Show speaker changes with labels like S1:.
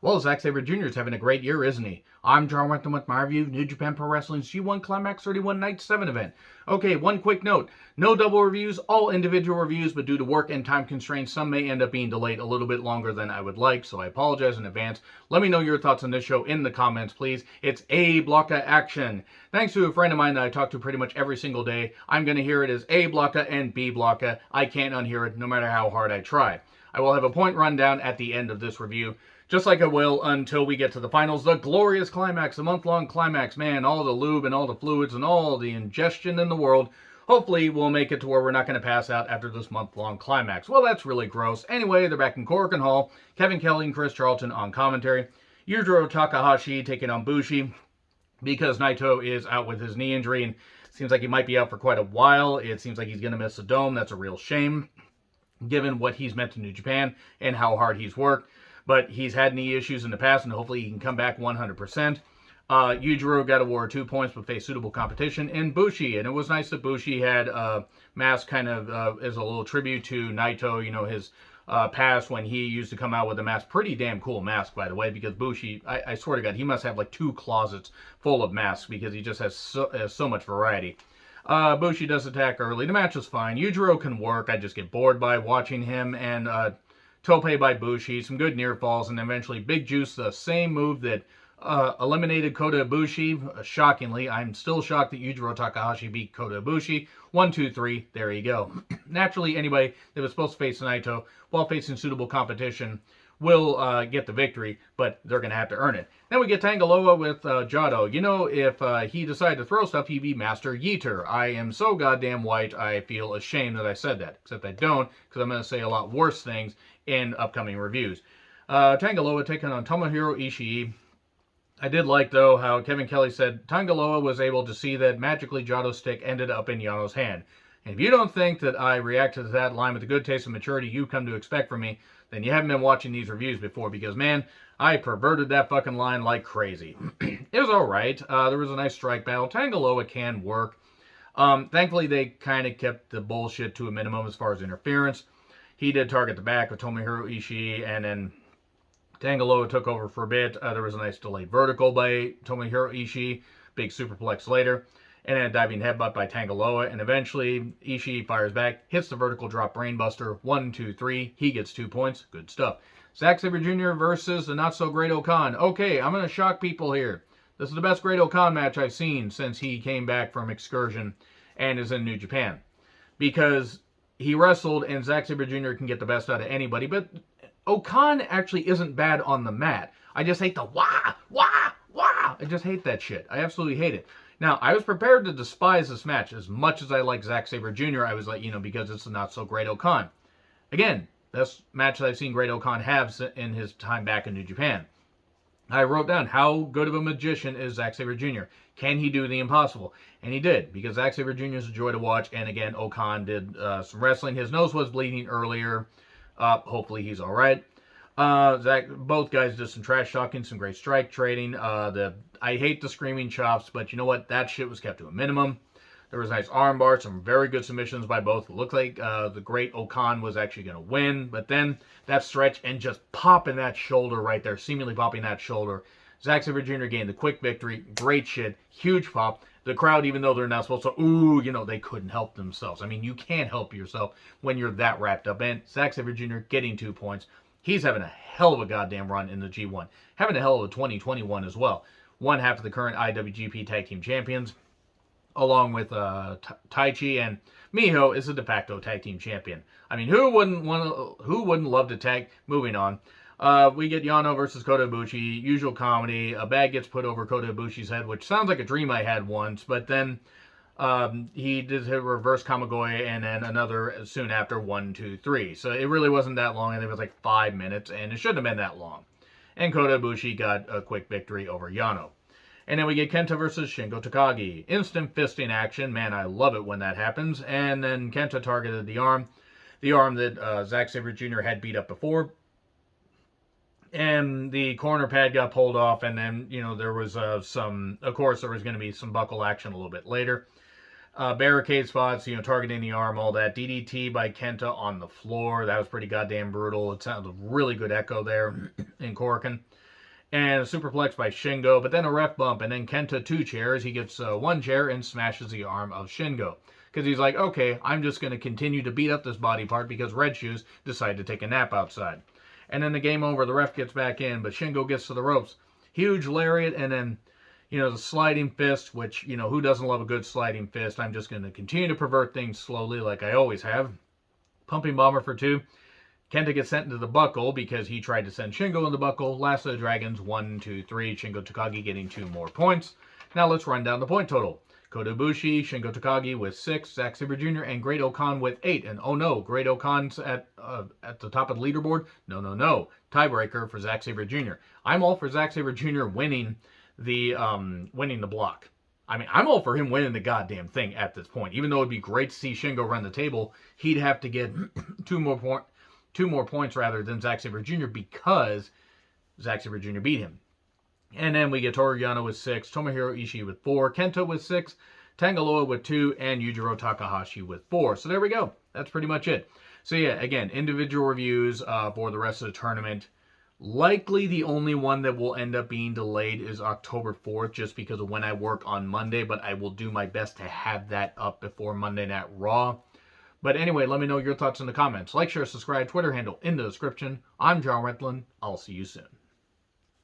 S1: Well, Zack Sabre Jr. is having a great year, isn't he? I'm John Wentham with my review of New Japan Pro Wrestling's G1 Climax 31 Night 7 event. Okay, one quick note. No double reviews, all individual reviews, but due to work and time constraints, some may end up being delayed a little bit longer than I would like, so I apologize in advance. Let me know your thoughts on this show in the comments, please. It's A Blocka Action. Thanks to a friend of mine that I talk to pretty much every single day, I'm going to hear it as A Blocka and B Blocka. I can't unhear it no matter how hard I try. I will have a point rundown at the end of this review, just like I will until we get to the finals. The glorious climax, the month-long climax. Man, all the lube and all the fluids and all the ingestion in the world. Hopefully, we'll make it to where we're not going to pass out after this month-long climax. Well, that's really gross. Anyway, they're back in Korakuen Hall. Kevin Kelly and Chris Charlton on commentary. Yujiro Takahashi taking on Bushi because Naito is out with his knee injury and seems like he might be out for quite a while. It seems like he's going to miss the Dome. That's a real shame, given what he's meant to New Japan and how hard he's worked. But he's had knee issues in the past, and hopefully he can come back 100%. Yujiro got awarded 2 points, but faced suitable competition in Bushi. And it was nice that Bushi had mask kind of as a little tribute to Naito, you know, his past when he used to come out with a mask. Pretty damn cool mask, by the way, because Bushi, I swear to God, he must have like 2 closets full of masks because he just has so much variety. Bushi does attack early. The match is fine. Yujiro can work. I just get bored by watching him. And tope by Bushi, some good near falls, and eventually Big Juice, the same move that eliminated Kota Ibushi. Shockingly, I'm still shocked that Yujiro Takahashi beat Kota Ibushi. 1, 2, 3, there you go. Naturally, anybody that was supposed to face Naito while facing suitable competition will get the victory, but they're going to have to earn it. Then we get Tangaloa with Jado. You know, if he decided to throw stuff, he'd be Master Yeeter. I am so goddamn white, I feel ashamed that I said that. Except I don't, because I'm going to say a lot worse things in upcoming reviews. Tangaloa taking on Tomohiro Ishii. I did like, though, how Kevin Kelly said Tangaloa was able to see that magically Jado's stick ended up in Yano's hand. And if you don't think that I reacted to that line with the good taste and maturity you've come to expect from me, then you haven't been watching these reviews before, because, man, I perverted that fucking line like crazy. It was alright. There was a nice strike battle. Tangaloa can work. Thankfully, they kind of kept the bullshit to a minimum as far as interference. He did target the back of Tomohiro Ishii, and then Tangaloa took over for a bit. There was a nice delayed vertical by Tomohiro Ishii, big superplex later, and then a diving headbutt by Tangaloa, and eventually Ishii fires back, hits the vertical drop brainbuster, 1, 2, 3, he gets 2 points, good stuff. Zack Sabre Jr. versus the not-so-great-O-Khan. Okay, I'm going to shock people here. This is the best Great-O-Khan match I've seen since he came back from excursion and is in New Japan. Because he wrestled, and Zack Sabre Jr. can get the best out of anybody, but O-Khan actually isn't bad on the mat. I just hate the wah, wah, wah. I just hate that shit. I absolutely hate it. Now, I was prepared to despise this match as much as I like Zack Sabre Jr. I was like, you know, because it's not so great O-Khan. Again, best match that I've seen Great O-Khan have in his time back in New Japan. I wrote down how good of a magician is Zack Sabre Jr. Can he do the impossible? And he did, because Zack Sabre Jr. is a joy to watch. And again, O-Khan did some wrestling. His nose was bleeding earlier. Hopefully he's all right. Both guys did some trash talking, some great strike trading. I hate the screaming chops, but you know what? That shit was kept to a minimum. There was a nice armbar, some very good submissions by both. It looked like the great O-Khan was actually going to win, but then that stretch and just popping that shoulder right there, seemingly popping that shoulder. Zack Sabre Jr. gained the quick victory. Great shit. Huge pop. The crowd, even though they're not supposed to, ooh, you know, they couldn't help themselves. I mean, you can't help yourself when you're that wrapped up. And Zack Sabre Jr. getting 2 points. He's having a hell of a goddamn run in the G1. Having a hell of a 2021 as well. One half of the current IWGP Tag Team Champions, along with Taichi, and Miho is a de facto Tag Team Champion. I mean, who wouldn't love to tag? Moving on. We get Yano versus Kota Ibushi, usual comedy. A bag gets put over Kota Ibushi's head, which sounds like a dream I had once, but then he did a reverse Kamigoye and then another soon after, 1, 2, 3. So it really wasn't that long. I think it was like 5 minutes, and it shouldn't have been that long. And Kota Ibushi got a quick victory over Yano. And then we get Kenta versus Shingo Takagi. Instant fisting action. Man, I love it when that happens. And then Kenta targeted the arm that Zack Sabre Jr. had beat up before. And the corner pad got pulled off, and then, you know, there was of course, there was going to be some buckle action a little bit later. Barricade spots, you know, targeting the arm, all that. DDT by Kenta on the floor. That was pretty goddamn brutal. It sounded really good echo there in Korakuen. and a superplex by Shingo, but then a ref bump, and then Kenta 2 chairs. He gets 1 chair and smashes the arm of Shingo. Because he's like, okay, I'm just going to continue to beat up this body part because Red Shoes decided to take a nap outside. And then the game over, the ref gets back in, but Shingo gets to the ropes. Huge lariat, and then, the sliding fist, which, who doesn't love a good sliding fist? I'm just going to continue to pervert things slowly like I always have. Pumping bomber for 2. Kenta gets sent into the buckle because he tried to send Shingo in the buckle. Last of the Dragons, 1, 2, 3. Shingo Takagi getting 2 more points. Now let's run down the point total. Kota Ibushi, Shingo Takagi with 6, Zack Sabre Jr., and Great Okan with 8. And oh no, Great Okan's at the top of the leaderboard? No. Tiebreaker for Zack Sabre Jr. I'm all for Zack Sabre Jr. winning the block. I mean, I'm all for him winning the goddamn thing at this point. Even though it'd be great to see Shingo run the table, he'd have to get 2 more points rather than Zack Sabre Jr. because Zack Sabre Jr. beat him. And then we get Toru Yano with 6, Tomohiro Ishii with 4, Kento with 6, Tangaloa with 2, and Yujiro Takahashi with 4. So there we go. That's pretty much it. So yeah, again, individual reviews for the rest of the tournament. Likely the only one that will end up being delayed is October 4th, just because of when I work on Monday, but I will do my best to have that up before Monday Night Raw. But anyway, let me know your thoughts in the comments. Like, share, subscribe, Twitter handle in the description. I'm John Rentlin. I'll see you soon.